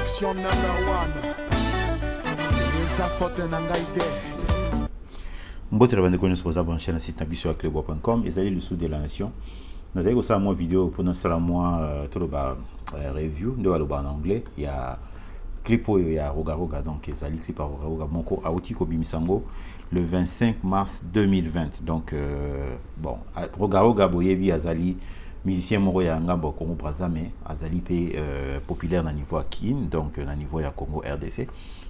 Production #1. Eza faute na ngai te. Mbote la bande connaît sur la chaîne na site nabiso club.com et le sous de la nation. Nous avons aussi une vidéo pour nous faire tout le review de en anglais. Il y a clip il y a Roga Roga donc il y a clip à Roga Roga Monko Aouti Kobimisango le 25 mars 2020. Donc bon Roga Roga Boyebi Azali musicien moko ya ngambo Congo Brazzaville Azali pe populaire na niveau kin donc na niveau ya Congo RDC.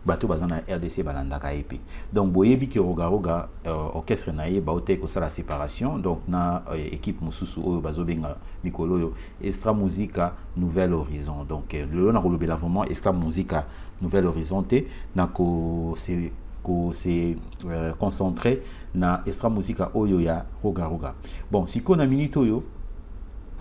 Bato bazana RDC balandaka epe donc boyebi ki Roga Roga orchestre na ye baote ko sala séparation donc na équipe mususu oyo bazobenga mikolo yo Extra Musica Nouvelle Horizon donc le na kolobela vraiment Extra Musica Nouvelle Horizon te na ko se concentrer na Extra Musica oyo ya Roga Roga. Bon siko na minute oyo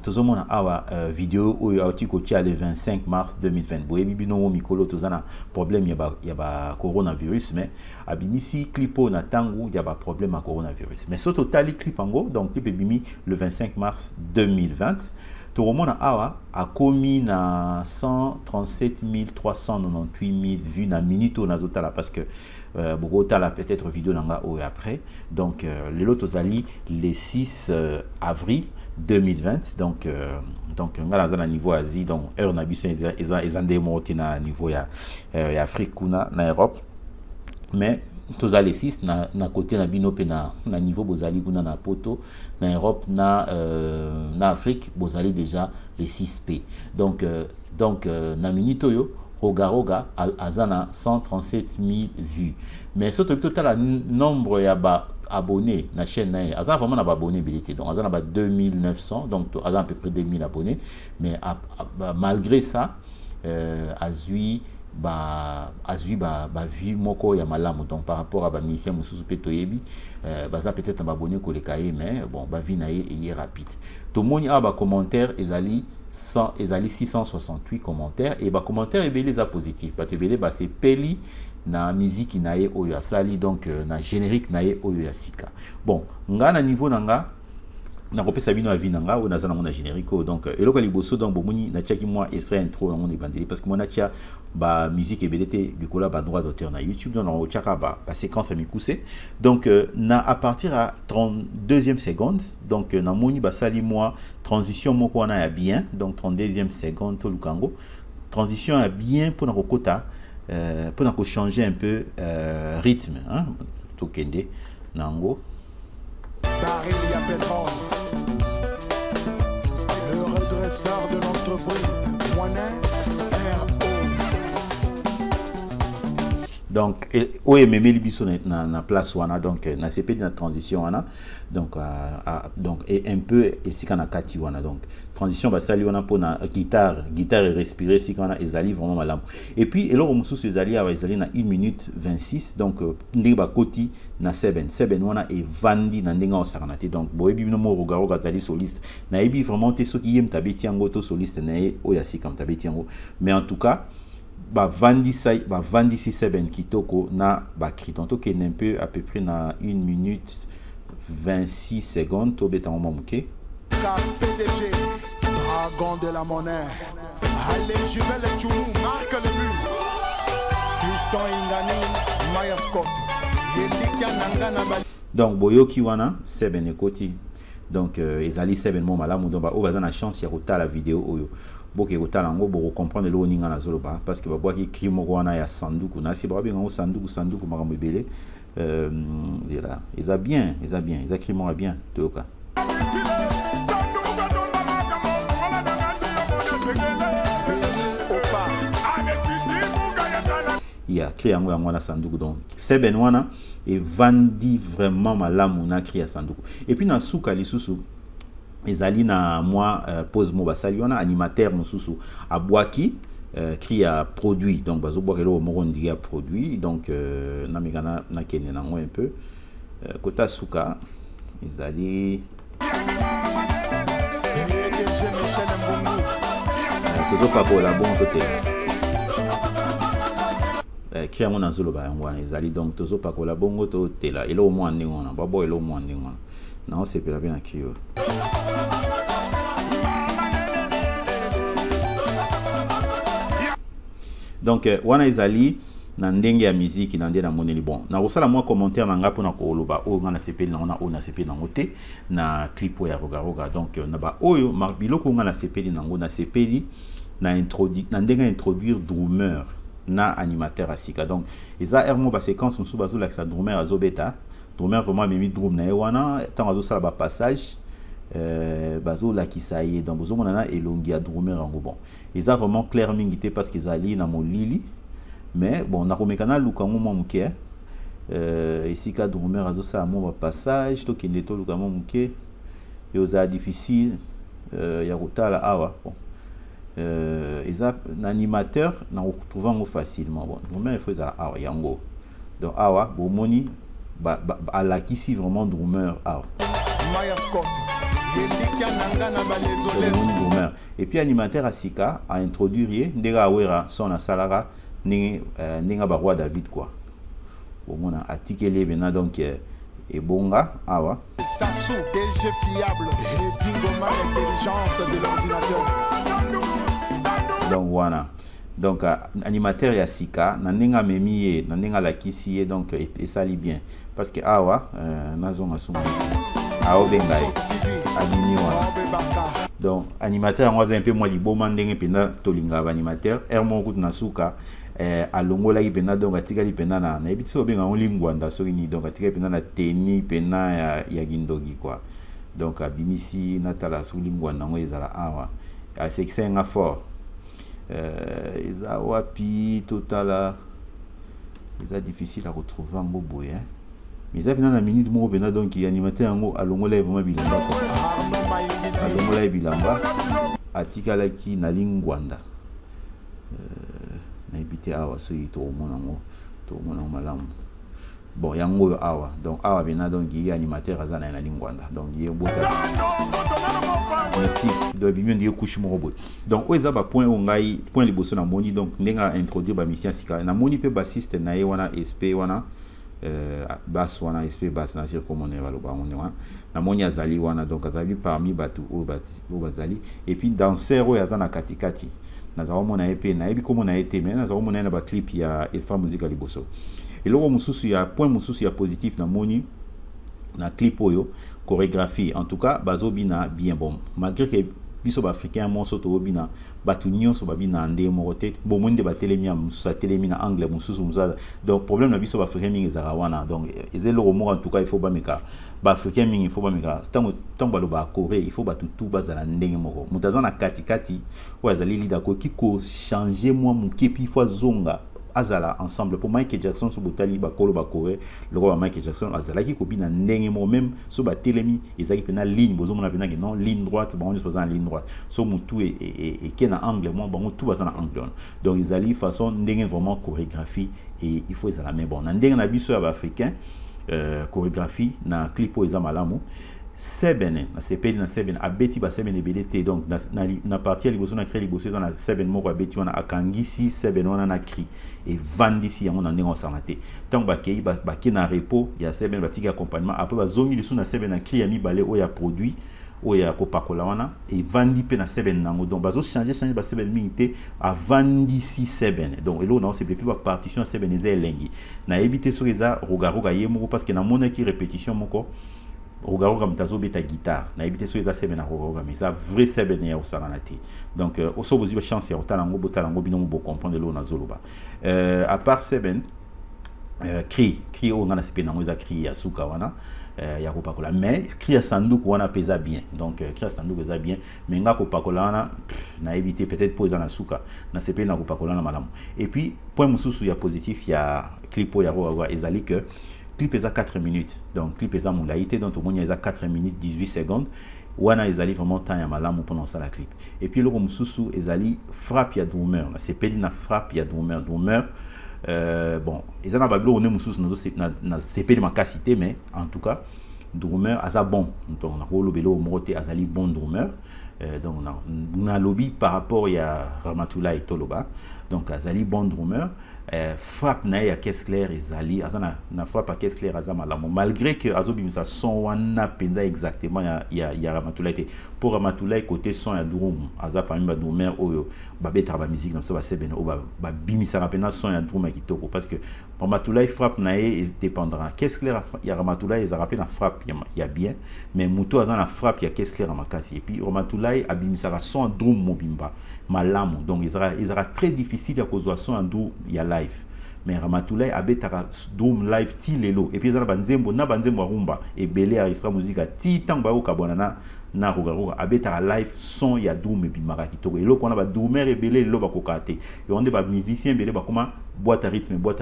tozomona awa vidéo oyo auti ko tia le 25 mars 2020 boyebi bino mikolo tozana problème ya ba coronavirus mais abimisi clipo na tangu ya ba problème à coronavirus mais soto tali clip ango donc clip ebimi le 25 mars 2020 toromona awa a commis na 137 398 000 vues na minute na zotala parce que Bogota la peut-être vidéo nanga ou après donc le lot tozali le 6 avril 2020 donc ngala za na niveau Asie donc heure na biso ezande monté na niveau ya Afrique kuna na Europe mais tozali 6 na côté na bino pe na niveau bozali kuna na poto na Europe na Afrique bozali déjà les 6P donc na minute yo Roga Roga azana 137 000 vues mais surtout total nombre ya ba abonnés na chaîne na azana vraiment na ba abonnés bilité donc azana ba 2900 donc azana à peu près 2000 abonnés mais malgré ça azui ba vu moko ya malamu donc par rapport à ba musicien mususu pe toyebi baza peut-être ba abonné ko lekaye mais bon ba vie na ye rapide to moni a ba commentaire ezali 668 commentaires et ba commentaire ebele za positif parce que ebele ba c'est peli na musique na ye oyo asali donc na générique na ye oyo ya sika bon nga na niveau nanga na kopesa bino avi nanga o nazana mona générique donc eloko liboso donc bomoni na tiaki moi extrait intro na mona bandeli parce que mona tia ba musique ebelete bikola ba droit d'auteur na YouTube donc on tiaka ba séquence à mikuse donc na à partir à 32e seconde donc na moni ba sali moi transition moko wana ya bien donc 32e seconde to lukango transition ya bien pour na kokota pour na changer un peu rythme hein to kende nango Daria Pétrole, le redresseur de l'entreprise, donc oye memeli biso na place wana donc na CP de transition wana donc et un peu esika na kati wana donc transition basali wana pour na guitare et respirer sika wana ezali vraiment malamu et puis eloko mususu ezali na 1 minute 26 donc ndenge ba koti na 7 wana e vandi na ndenge osakana te donc boyebi bino mo Roga Roga zali soliste na ebi vraiment te soki yem tabeti yango to soliste na e oya sika tabeti yango mais en tout cas ba vandi 7 kitoko na ba kriton to ken un peu à peu près na 1 minute 26 secondes to beta mo muke PDG, dragon de la monnaie. Allez, Juvel et Tchoumou, marque le but. Fiston Ingani, Maya Scott. Yelikia Nangana Bali. Donc, Boyoki wana, 7 ekoti. Donc, ezali 7 mo malamu. Donc, o bazana chance ya kota la vidéo oyo. Boke kota lango, bo comprendre le oninga na zoloba. Parce que babwa ki krimo wana ya sanduku. Na si babi ngo sanduku makambo ebele. Là, ils a bien, ils a krimo bien, toka. Il y a créé un wana sanduku donc seben wana et vandi vraiment malamu na créé sanduku et puis na suka lisusu ezali na moi pose mo basali wana animateur mususu abwaki créé produit donc bazo bokelo mo ndi ya produit donc na migana na kene na un peu kota suka ezali tozo pa bola bon côté créa mon azolo ba ngwana ezali donc tozo pa kola bongo to tela elo mo andi ngona babo elo mo andi ngona na on sepela bien akio donc wana ezali na ndenge ya musique na ndenge na moneli bon na kosala mwa commentaire na nga mpona koloba oyo nga na sepeli nango na oyo na sepeli nango te na clip oyo ya rogaroga donc na ba oyo biloko nga na sepeli nango na sepeli na ndenge introduire drummer na animateur asika donc eza ermo ba séquence mosusu bazolakisa drummer azobeta drummer vraiment amemi drum na ye wana ntango azosala ba passage bazolakisa ye donc bozomona na elongi ya drummer yango bon eza vraiment clair mingi te parce que ezali na molili mais bon nakomeka na luka ngo mwa moke esika drummer azosala mwa bapassage tokende toluka mwa moke ezala difficile ya kotala awa bon eza na animateur na retrouver yango facilement bon drummer il faut ezala awa yango donc awa bomoni alakisi vraiment drummer awa Maya Scott yelika nanga na balezoles et puis animateur asika a introduire ndega awera son asalara ninga baroi David quoi bomona atikele bena donc ebonga awa Sassou DG fiable et Dingoma l'intelligence de l'ordinateur donc voilà donc animateur ya sika na ndinga memiye na ndinga lakisi ye donc esali bien parce que awa nazonga sunga awa benga alini wana donc animateur yango aza un peu mwa liboma ndenge mpena tolinga ba animateur ermo kutu na suka alongolaki mpena donc atikali mpena na nayebi ti so obenga ngo lingwanda soki nini donc atikali mpena na teni mpena ya kindoki quoi donc abimisi natala soki lingwanda yango ezala awa asekisenga fort eza wapi totala eza difficile à retrouver yango boye mais eza mpena na minute moko mpena donc animateur yango alongola ye vraiment bilamba alongola ye bilamba atikalaki na lingwanda nayebi te awa soki tokomona yango malamu bon yango oyo awa donc awa mpena donc ye animateur aza na ye na lingwanda donc ye bota merci donc bimio ndenge couche moko boye donc oyo eza bapoint oyo ngai point liboso na moni donc ndenge introduire bamisien sika na moni mpe basiste na ye wana sp wana basse wana sp basse na circomone baloba yango wana na moni azali wana donc azali parmi bato oyo bazali et puis danseur oyo aza na katikati nazala komona ye mpe nayebi komona ye te mais nazala komona ye na baclip ya extra musique ya liboso eloko mosusu ya point mosusu ya positif na moni na clip oyo chorégraphie en tout cas bazobina bien bon malgré que biso baafricain monso tobina bato nyonso babina nde moko te bomoni nde batelemi ya mosusu atelemi na angle mosusu mosusu donc problème na biso baafricain mingi ezalaka wana donc eza eloko moko en tout cas il faut bameka baafricain mingi il faut bameka ntango baloba ya corée il faut bato tu bazala ndenge moko moto aza na katikati oyo azali lida akoki kochange mwa moke puis il faut azonga azala ensemble pour Michael Jackson so botali bakolo bakore loko ba Michael Jackson azalaki kobina ndenge mo même so batelemi ezaki pena ligne bozomona pena que non ligne droite bango nyonso baza na ligne droite so mutu et ke na angle mo bango tout baza na angle donc ezali façon ndenge vraiment chorégraphie et il faut ezala mais bon na ndenge na biso ya ba africain chorégraphie na clip o eza malamu sebene na sepeli na sebene abeti ba sebene belete donc na partie liboso na créer liboso na sebene moko abeti wana akangisi sebene wana na cri et vandisi yango na ndenge osana te tant bakei baki na repos ya sebene batiki accompagnement après bazongi lisu na sebene na cri ya mibale o ya produit o ya kopakola wana et vandi pe na sebene nango donc bazo changer ba sebene mingi te avandisi sebene donc elo na c'est plus ba partition ya sebene za elengi na ebité so eza rogaroga yemoko parce que na mona ki répétition moko rogaroga mtazo beta guitare na ebité so eza sebene na rogaroga mais ça vrai sebene ya osana te donc oso bozi ba chance ya otalango botalango bino mo comprendre lo na zoloba à part sebene cri o ngana sepena ngo eza cri ya suka wana ya kopakola mais cri ya sanduku wana pesa bien donc cri ya sanduku pesa bien mais nga kopakola wana na éviter peut-être pour eza na suka na sepena na kopakola na malamu et puis point mususu ya positif ya clip ya rogaroga ezali que clip eza 4 minutes donc clip eza molaïté donc tout eza 4 minutes 18 secondes wana ezali vraiment temps ya malamu pendant ça la clip et puis le mususu ezali frappe ya drummer na sepeli na frappe ya drummer bon eza na babilo one mususu na sepeli makasi te mais en tout cas drummer aza bon donc na ko lobelo moté azali bon drummer donc na lobby par rapport à Ramatoulaye Toloba, donc azali bon drummer, frappe na ya caisse claire ezali azana na frappe à caisse claire azama la malgré que azobimisa son wana penda exactement ya Ramatoulaye. Pour Ramatoulaye côté son ya drum aza parmi ba drummer oyo ba beta ba musique donc ça va se ben o ba bimisa rapena son ya drum kitoko parce que Ramatoulaye frappe na e dépendra caisse claire ya Ramatoulaye ezara rapena frappe ya bien mais muto azana frappe ya caisse claire makasi et puis Ramatoulaye abimisa son drum mobimba malamu donc il sera très difficile à cause de son drum ya live mais Ramatoulaye abetaka drum live ti lelo et puis ezana banzembo na banzembo rumba et belé à extra musique ti tanga ba kabona na rogaroga abetaka live son ya drum bimara kitoko et loko na ba drummer et belé lo ba kokate et on des ba musicien belé ba comment boîte à rythme bon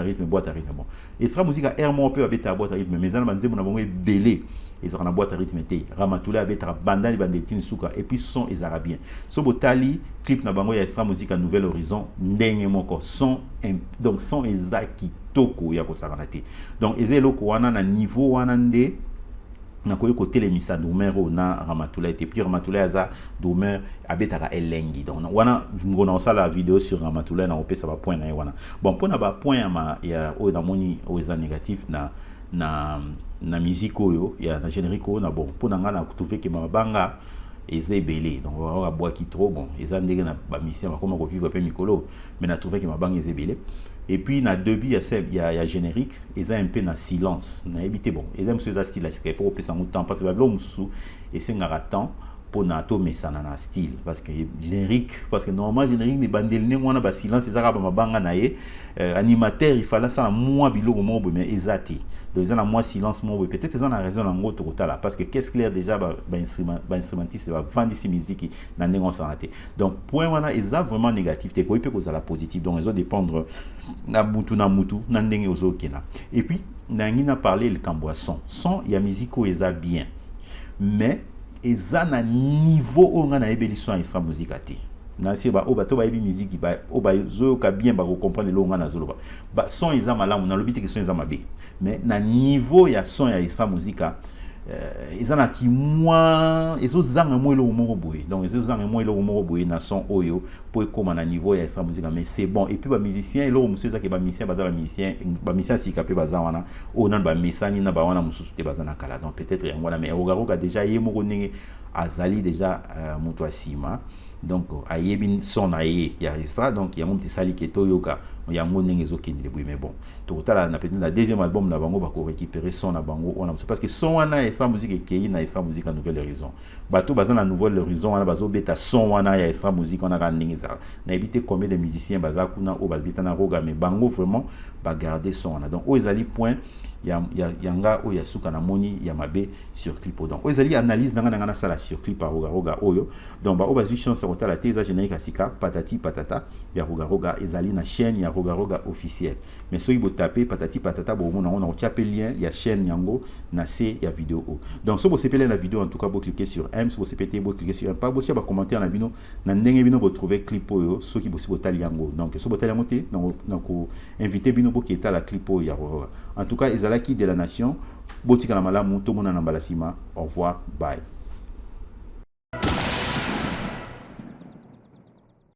extra musique à air mo peu abeta boîte à rythme mais ezana banzembo na bango et belé ezana na boîte à rythme te Ramatoulaye abetaka bandani bandetine suka et puis son les arabiens so botali clip na bango ya extra musique à Nouvel Horizon ndenge moko son donc son ezaki toko ya ko saranate donc ezeloko wana na niveau wana nde na koyo ko telemisa numero na Ramatoulaye et puis Ramatoulaye aza domer abetaka elengi donc wana ngona osala vidéo sur Ramatoulaye na opesa ba point na wana bon pona ba point ya o na moni o eza négatif na musique oyo ya na générique na bon pona ngana trouver que mabanga eza belé donc on va boire qui trop bon eza ndenge na ba mission ba comment ko vivre pe mikolo mais na trouver que mabanga eza belé et puis na début il y a générique eza un peu na silence na éviter bon eza monsieur za style il faut passer un temps parce que ba mususu et c'est ngara temps pour na to mesana na style parce que générique parce que normalement générique ni bandel ne wana ba silence ezaka ba mabanga na ye animateur il fallait ça moi biloko mo mais ezati donc ils ont moi silence mo peut-être ils ont raison en gros tout là parce que qu'est-ce clair déjà ba instrumentiste va vendre ces musique na ndenge on s'arrêter donc point wana eza vraiment négatif te ko peut cause la positive donc ils ont dépendre na mutu na ndenge ozokena et puis na ngina parler le camboisson son ya musique eza bien mais eza na niveau o nga na ebeli son extra musique ate na si ba o bato ba ebi musique ba o ba zo ka bien ba ko comprendre lo nga na zolo ba son eza malamu na lobite que son eza mabe mais na niveau ya son ya extra musique eza na ki moi ezo zanga mo lo moko boye donc ezo zanga mo lo moko boye na son oyo pour comme na niveau ya extra musique mais c'est bon et puis ba musicien lo musu eza ke ba musicien ba musicien si kapé ba wana o na ba mesani na ba wana musu te ba na kala donc peut-être ngwana mais ogaroka déjà ye moko ndenge azali déjà mutu asima donc ayebin son aye ya extra donc ya mumti sali ke toyoka ya ndenge ezokendile boye mais bon totala na peut-être la deuxième album na bango ba ko récupérer son na bango on a parce que son wana extra musique ekei na extra musique à Nouvelle Horizon bato baza na Nouvelle Horizon wana bazo beta son wana ya extra musique on a ndenge za na éviter combien de musiciens baza kuna o bazbeta na roga mais bango vraiment ba garder son wana donc o ezali point yanga o ya suka na moni ya mabe sur clip donc o ezali analyse nanga na sala sur clip roga oyo donc ba o bazu chance ko tala teza générique asika patati patata ya roga ezali na chaîne ya roga officiel mais so ibo taper patati patata bo mona on a chapé lien ya chaîne yango na c ya vidéo donc so bo sepele la vidéo en tout cas bo cliquer sur m so bo sepete bo cliquer sur pas bo si ba commenter na bino na ndenge bino bo trouver clip oyo so ki bo si bo tali yango donc so bo tali yango te donc inviter bino bo ki eta la clip oyo ya roga en tout cas ezalaki de la nation botika na malamu to mona na mbalasima au revoir bye.